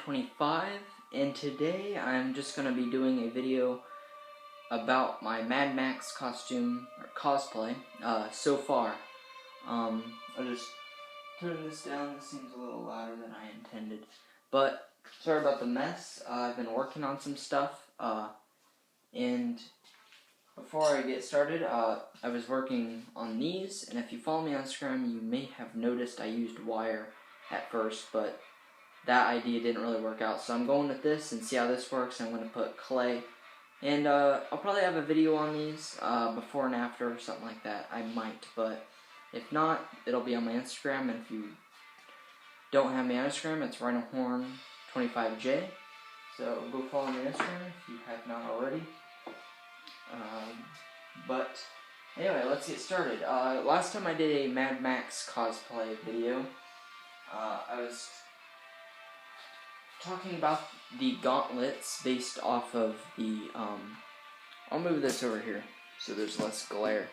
125, and today I'm just going to be doing a video about my MADMAX costume, or cosplay, so far. I'll just turn this down. This seems a little louder than I intended. But, sorry about the mess. I've been working on some stuff, and before I get started, I was working on these, and if you follow me on Instagram, you may have noticed I used wire at first, but that idea didn't really work out, so I'm going with this and see how this works. I'm going to put clay, and I'll probably have a video on these before and after or something like that. I might, but if not, it'll be on my Instagram, and if you don't have me on Instagram, it's RhinoHorn25J, so go follow me on Instagram if you have not already. But anyway, let's get started. Last time I did a MADMAX cosplay video, I was talking about the gauntlets based off of the, I'll move this over here so there's less glare.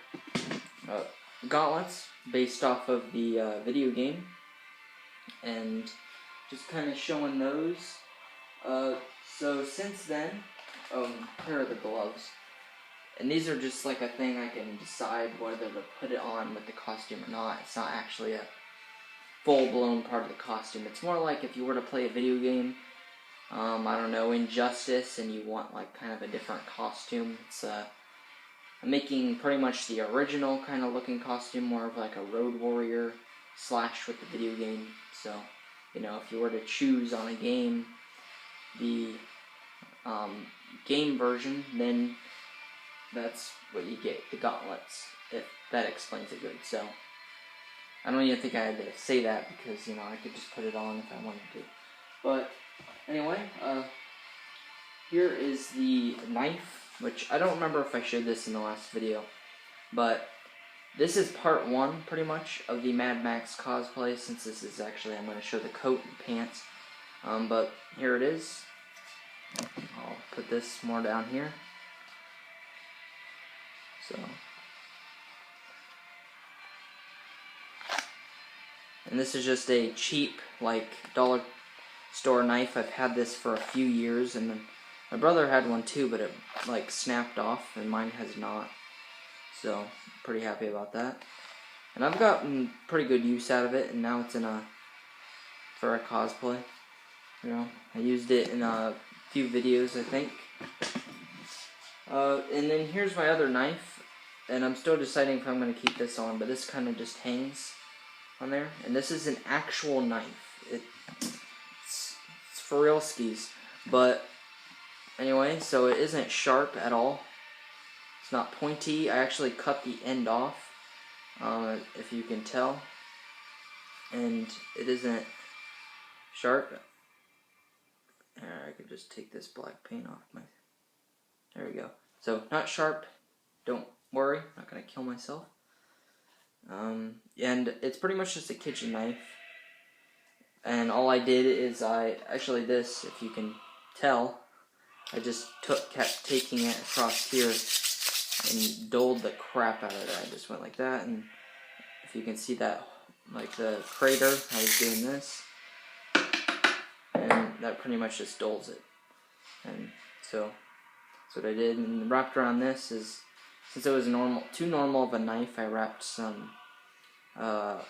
Gauntlets based off of the video game, and just kind of showing those. So since then, here are the gloves. And these are just like a thing I can decide whether to put it on with the costume or not. It's not actually a full-blown part of the costume. It's more like if you were to play a video game, I don't know, Injustice, and you want like kind of a different costume. It's I'm making pretty much the original kind of looking costume, more of like a road warrior slash with the video game. So, you know, if you were to choose on a game the game version, then that's what you get, the gauntlets, if that explains it good. So, I don't even think I had to say that because, you know, I could just put it on if I wanted to. But, anyway, here is the knife, which I don't remember if I showed this in the last video, but this is part one, pretty much, of the MADMAX cosplay, since this is actually, I'm going to show the coat and pants, but here it is. I'll put this more down here. So, and this is just a cheap, like, dollar store knife. I've had this for a few years, and then my brother had one too, but it, like, snapped off, and mine has not. So, I'm pretty happy about that. And I've gotten pretty good use out of it, and now it's for a cosplay. You know, I used it in a few videos, I think. And then here's my other knife, and I'm still deciding if I'm going to keep this on, but this kind of just hangs on there. And this is an actual knife. It's for real skis. But anyway, so it isn't sharp at all. It's not pointy. I actually cut the end off, if you can tell. And it isn't sharp. I could just take this black paint off my... There we go. So, not sharp. Don't worry. I'm not going to kill myself. And it's pretty much just a kitchen knife. And all I did is actually this, if you can tell, I just kept taking it across here and doled the crap out of it. I just went like that, and if you can see that, like the crater, I was doing this. And that pretty much just doles it. And so, that's what I did. And wrapped around this is, since it was too normal of a knife, I wrapped some, I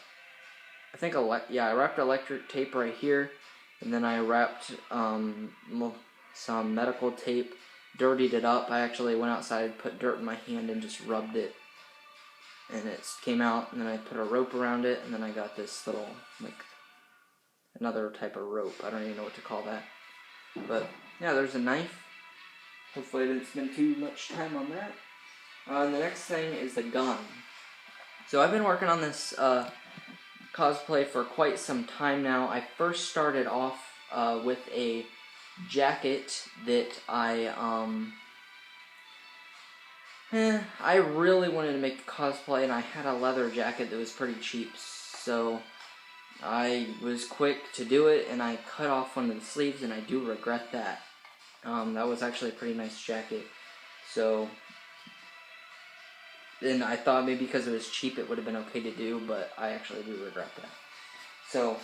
wrapped electric tape right here, and then I wrapped some medical tape, dirtied it up. I actually went outside, put dirt in my hand, and just rubbed it, and it came out. And then I put a rope around it, and then I got this little, like, another type of rope. I don't even know what to call that. But, yeah, there's a knife. Hopefully I didn't spend too much time on that. And the next thing is the gun. So I've been working on this cosplay for quite some time now. I first started off with a jacket that I really wanted to make a cosplay, and I had a leather jacket that was pretty cheap. So I was quick to do it, and I cut off one of the sleeves, and I do regret that. That was actually a pretty nice jacket. So then I thought maybe because it was cheap it would have been okay to do, but I actually do regret that. So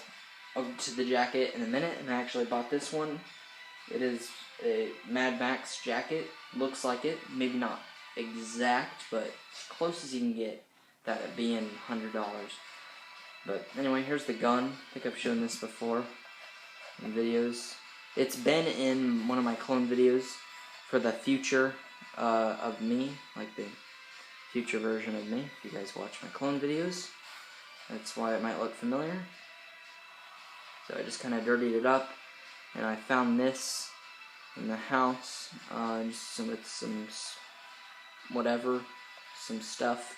to the jacket in a minute, and I actually bought this one. It is a MADMAX jacket. Looks like it. Maybe not exact, but as close as you can get that it being $100. But anyway, here's the gun. I think I've shown this before in videos. It's been in one of my clone videos for the future of me, like the future version of me. If you guys watch my clone videos, that's why it might look familiar. So I just kind of dirtied it up, and I found this in the house, just with some whatever, some stuff.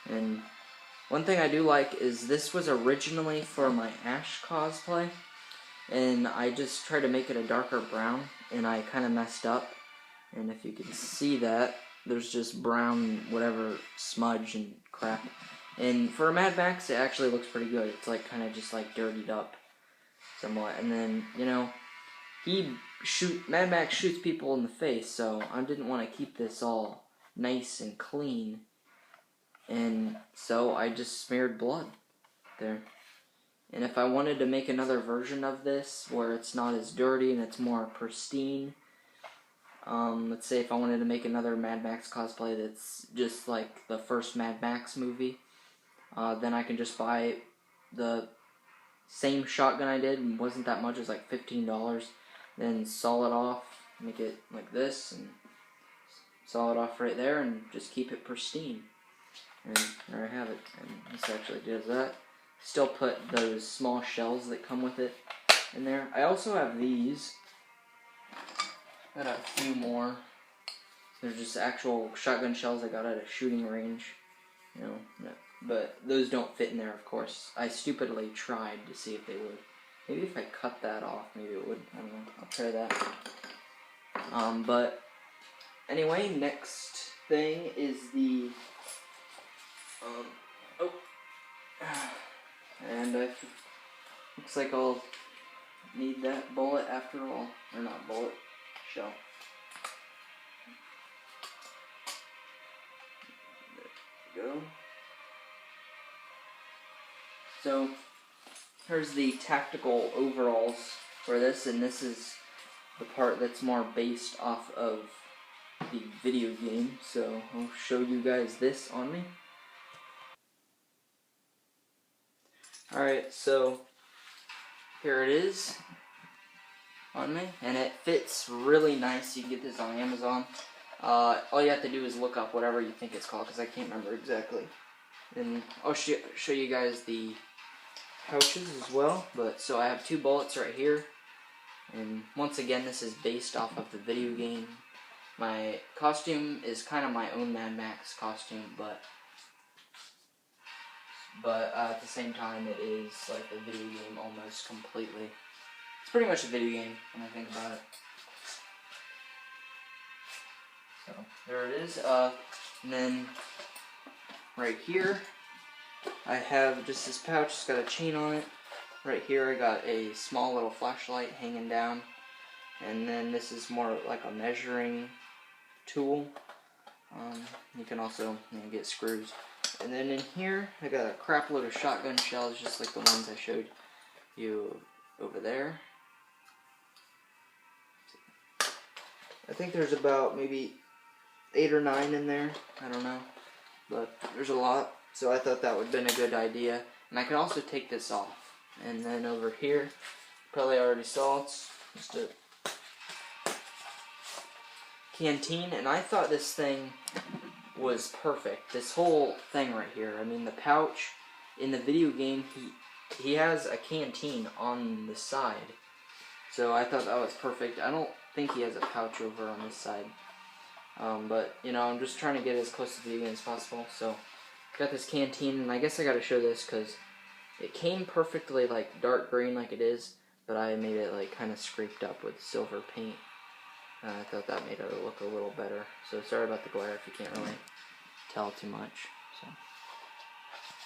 And one thing I do like is this was originally for my Ash cosplay, and I just tried to make it a darker brown, and I kind of messed up. And if you can see that, there's just brown whatever smudge and crap. And for a MADMAX, it actually looks pretty good. It's like kind of just like dirtied up somewhat. And then, you know, MADMAX shoots people in the face, so I didn't want to keep this all nice and clean. And so I just smeared blood there. And if I wanted to make another version of this where it's not as dirty and it's more pristine, let's say if I wanted to make another MADMAX cosplay that's just like the first MADMAX movie, then I can just buy the same shotgun I did, and wasn't that much, it was like $15, then saw it off, make it like this, and saw it off right there, and just keep it pristine. And there I have it, and this actually does that. Still put those small shells that come with it in there. I also have these. Got a few more. They're just actual shotgun shells I got at a shooting range. You know, but those don't fit in there, of course. I stupidly tried to see if they would. Maybe if I cut that off, maybe it would. I don't know. I'll try that. But anyway, next thing is the and looks like I'll need that bullet after all. Or not bullet, shell. There we go. So, here's the tactical overalls for this, and this is the part that's more based off of the video game. So, I'll show you guys this on me. Alright, so here it is on me, and it fits really nice. You can get this on Amazon. All you have to do is look up whatever you think it's called, because I can't remember exactly. And I'll show you guys the pouches as well. But so I have 2 bullets right here, and once again, this is based off of the video game. My costume is kind of my own MADMAX costume, but at the same time, it is like a video game almost completely. It's pretty much a video game when I think about it. So there it is. And then right here, I have just this pouch. It's got a chain on it. Right here, I got a small little flashlight hanging down, and then this is more like a measuring tool. You can also get screws. And then in here, I got a crap load of shotgun shells, just like the ones I showed you over there. I think there's about maybe 8 or 9 in there. I don't know. But there's a lot. So I thought that would have been a good idea. And I can also take this off. And then over here, probably already saw, it's just a canteen. And I thought this thing was perfect. This whole thing right here. I mean, the pouch in the video game, he has a canteen on the side. So I thought that was perfect. I don't think he has a pouch over on this side. But, you know, I'm just trying to get as close to the video game as possible. So, got this canteen, and I guess I got to show this because it came perfectly, like, dark green like it is, but I made it, like, kind of scraped up with silver paint. I thought that made it look a little better. So, sorry about the glare if you can't really tell too much. So,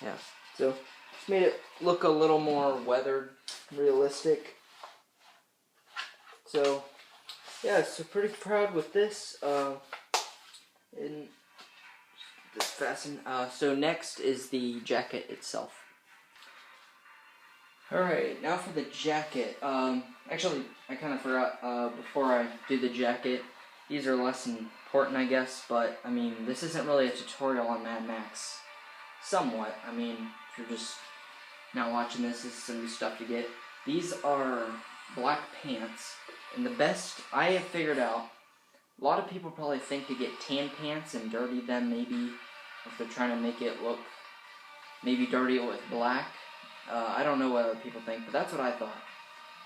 yeah. So, just made it look a little more weathered, realistic. So, yeah, so pretty proud with this. And this fasten. So next is the jacket itself. Alright, now for the jacket. Actually, I kind of forgot, before I do the jacket, these are less important, I guess, but, I mean, this isn't really a tutorial on MADMAX. Somewhat. I mean, if you're just now watching this is some new stuff to get. These are black pants, and the best I have figured out, a lot of people probably think to get tan pants and dirty them, maybe, if they're trying to make it look, maybe dirty it with black. I don't know what other people think, but that's what I thought.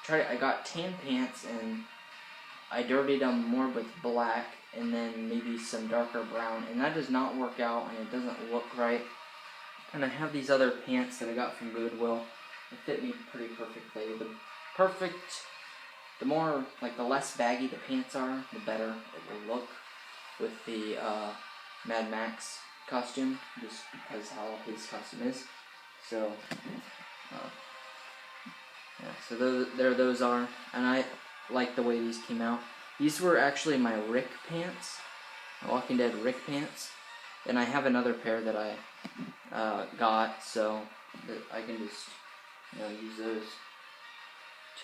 I got tan pants and I dirtied them more with black and then maybe some darker brown, and that does not work out and it doesn't look right. And I have these other pants that I got from Goodwill. They fit me pretty perfectly. The more, like, the less baggy the pants are, the better it will look with the MADMAX costume, just because how his costume is. So, yeah, so there those are, and I like the way these came out. These were actually my Rick pants, my Walking Dead Rick pants, and I have another pair that I got, so that I can just, use those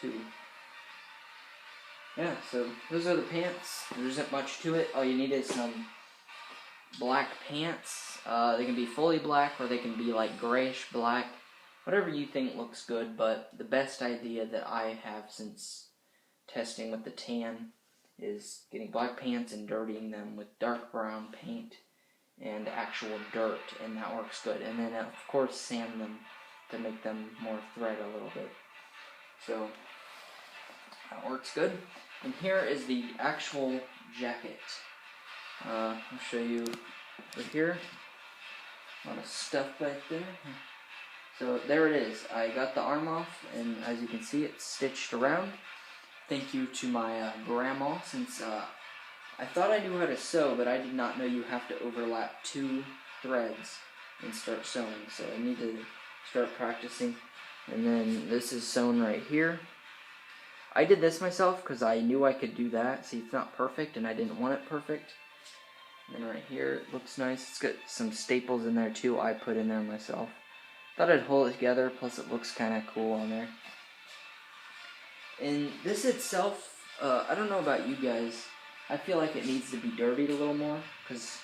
too. Yeah, so those are the pants. There isn't much to it. All you need is some black pants. They can be fully black or they can be like grayish black, whatever you think looks good, but the best idea that I have since testing with the tan is getting black pants and dirtying them with dark brown paint and actual dirt, and that works good. And then, of course, sand them to make them more thread a little bit. So, that works good. And here is the actual jacket. I'll show you over here. A lot of stuff back there. So there it is. I got the arm off, and as you can see, it's stitched around. Thank you to my grandma, since I thought I knew how to sew, but I did not know you have to overlap 2 threads and start sewing. So I need to start practicing. And then this is sewn right here. I did this myself because I knew I could do that. See, it's not perfect, and I didn't want it perfect. And then right here, it looks nice. It's got some staples in there too. I put in there myself. Thought I'd hold it together, plus it looks kind of cool on there. And this itself, I don't know about you guys, I feel like it needs to be dirtied a little more, because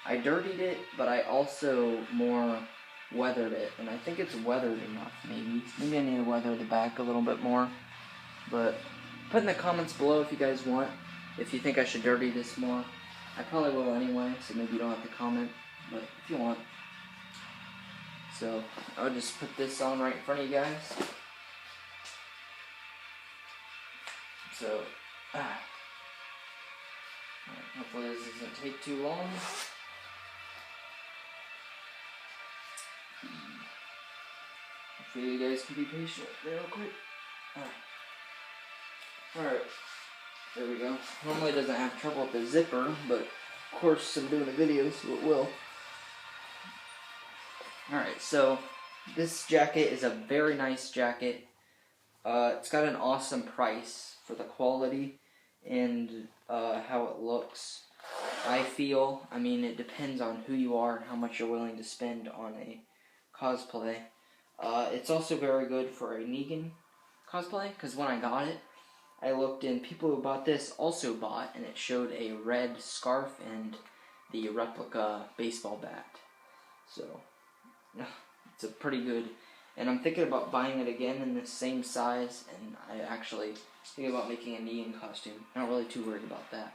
I dirtied it, but I also more weathered it, and I think it's weathered enough, maybe. Maybe I need to weather the back a little bit more, but put in the comments below if you guys want, if you think I should dirty this more. I probably will anyway, so maybe you don't have to comment, but if you want. So, I'll just put this on right in front of you guys. So, alright, hopefully this doesn't take too long. Hopefully you guys can be patient real quick. Alright, there we go. Normally it doesn't have trouble with the zipper, but of course I'm doing a video, so it will. Alright, so this jacket is a very nice jacket. It's got an awesome price for the quality and how it looks. I feel, I mean, it depends on who you are and how much you're willing to spend on a cosplay. It's also very good for a Negan cosplay, because when I got it, I looked and people who bought this also bought, and it showed a red scarf and the replica baseball bat. So, it's a pretty good, and I'm thinking about buying it again in the same size, and I actually thinking about making a Negan costume. Not really too worried about that.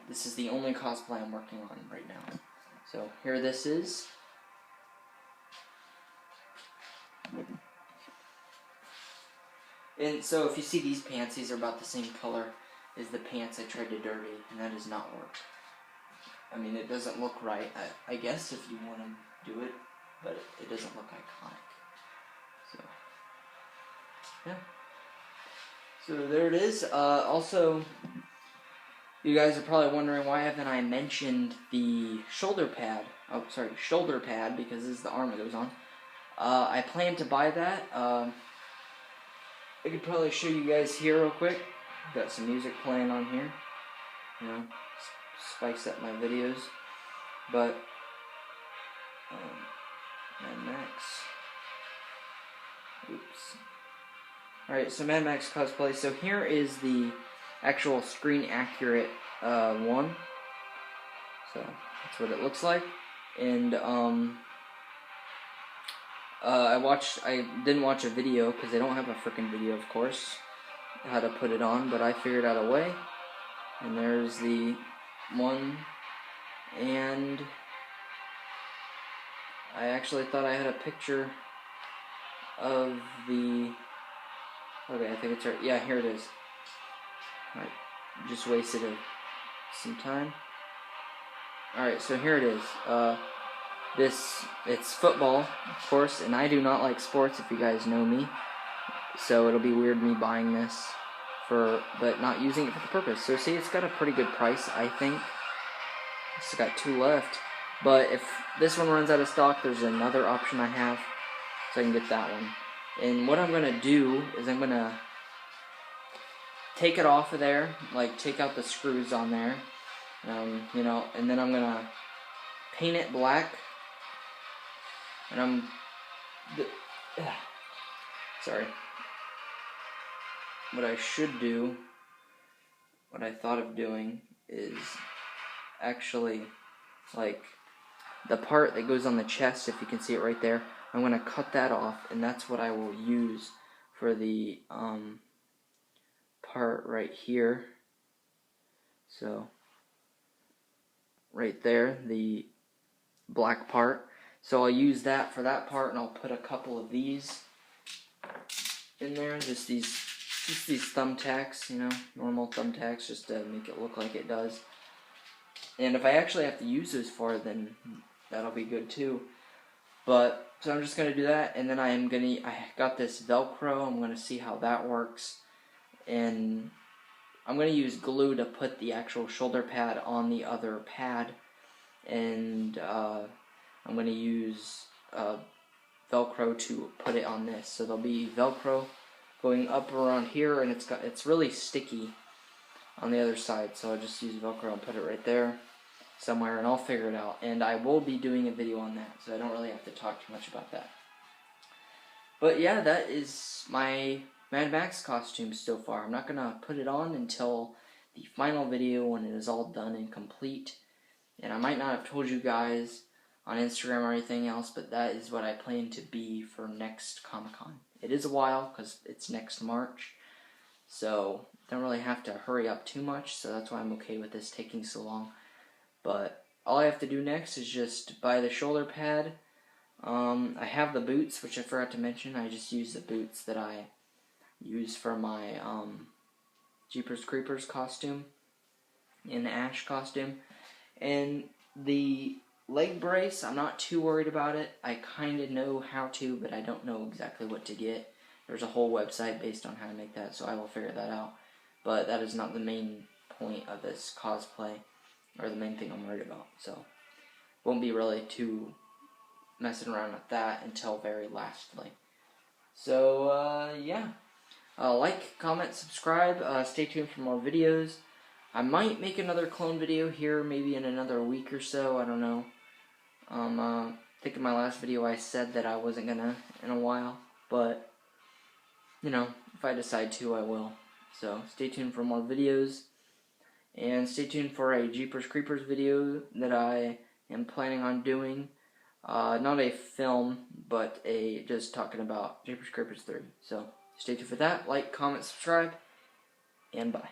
This is the only cosplay I'm working on right now. So here this is. And so if you see these pants, these are about the same color as the pants I tried to dirty, and that does not work. I mean, it doesn't look right, I guess, if you want to do it, but it doesn't look iconic. So, yeah. So there it is. Also, you guys are probably wondering why haven't I mentioned the shoulder pad. Oh, sorry, shoulder pad, because this is the arm that goes on. I plan to buy that. I could probably show you guys here real quick. Got some music playing on here. You know, spice up my videos. But, MADMAX. Oops. Alright, so MADMAX cosplay. So here is the actual screen accurate one. So that's what it looks like. And I didn't watch a video because they don't have a freaking video, of course, how to put it on, but I figured out a way. And there's the one, and I actually thought I had a picture of the, okay, I think it's right, yeah, here it is. Alright, just wasted some time. Alright, so here it is. It's football, of course, and I do not like sports, if you guys know me. So it'll be weird me buying this but not using it for the purpose. So see, it's got a pretty good price, I think. It's got 2 left. But if this one runs out of stock, there's another option I have, so I can get that one. And what I'm going to do is I'm going to take it off of there, like take out the screws on there, you know, and then I'm going to paint it black. And sorry. What I should do, what I thought of doing, is actually, like, the part that goes on the chest, if you can see it right there, I'm going to cut that off, and that's what I will use for the part right here. So, right there, the black part. So I'll use that for that part, and I'll put a couple of these in there, just these thumbtacks, you know, normal thumbtacks, just to make it look like it does. And if I actually have to use those for it, then that'll be good too. But, so I'm just going to do that, and then I got this Velcro, I'm going to see how that works. And I'm going to use glue to put the actual shoulder pad on the other pad. And I'm going to use Velcro to put it on this. So there'll be Velcro going up around here, and it's really sticky on the other side. So I'll just use Velcro and put it right there somewhere, and I'll figure it out. And I will be doing a video on that, so I don't really have to talk too much about that. But yeah, that is my MADMAX costume so far. I'm not going to put it on until the final video when it is all done and complete. And I might not have told you guys on Instagram or anything else, but that is what I plan to be for next Comic-Con. It is a while, because it's next March, so don't really have to hurry up too much, so that's why I'm okay with this taking so long. But all I have to do next is just buy the shoulder pad. I have the boots, which I forgot to mention. I just use the boots that I use for my Jeepers Creepers costume, and the Ash costume. And the leg brace, I'm not too worried about it. I kind of know how to, but I don't know exactly what to get. There's a whole website based on how to make that, so I will figure that out. But that is not the main point of this cosplay, or the main thing I'm worried about. So, won't be really too messing around with that until very lastly. So, yeah. Like, comment, subscribe. Stay tuned for more videos. I might make another clone video here, maybe in another week or so. I don't know. I think in my last video I said that I wasn't gonna in a while, but, you know, if I decide to, I will. So, stay tuned for more videos, and stay tuned for a Jeepers Creepers video that I am planning on doing. Not a film, but just talking about Jeepers Creepers 3. So, stay tuned for that. Like, comment, subscribe, and bye.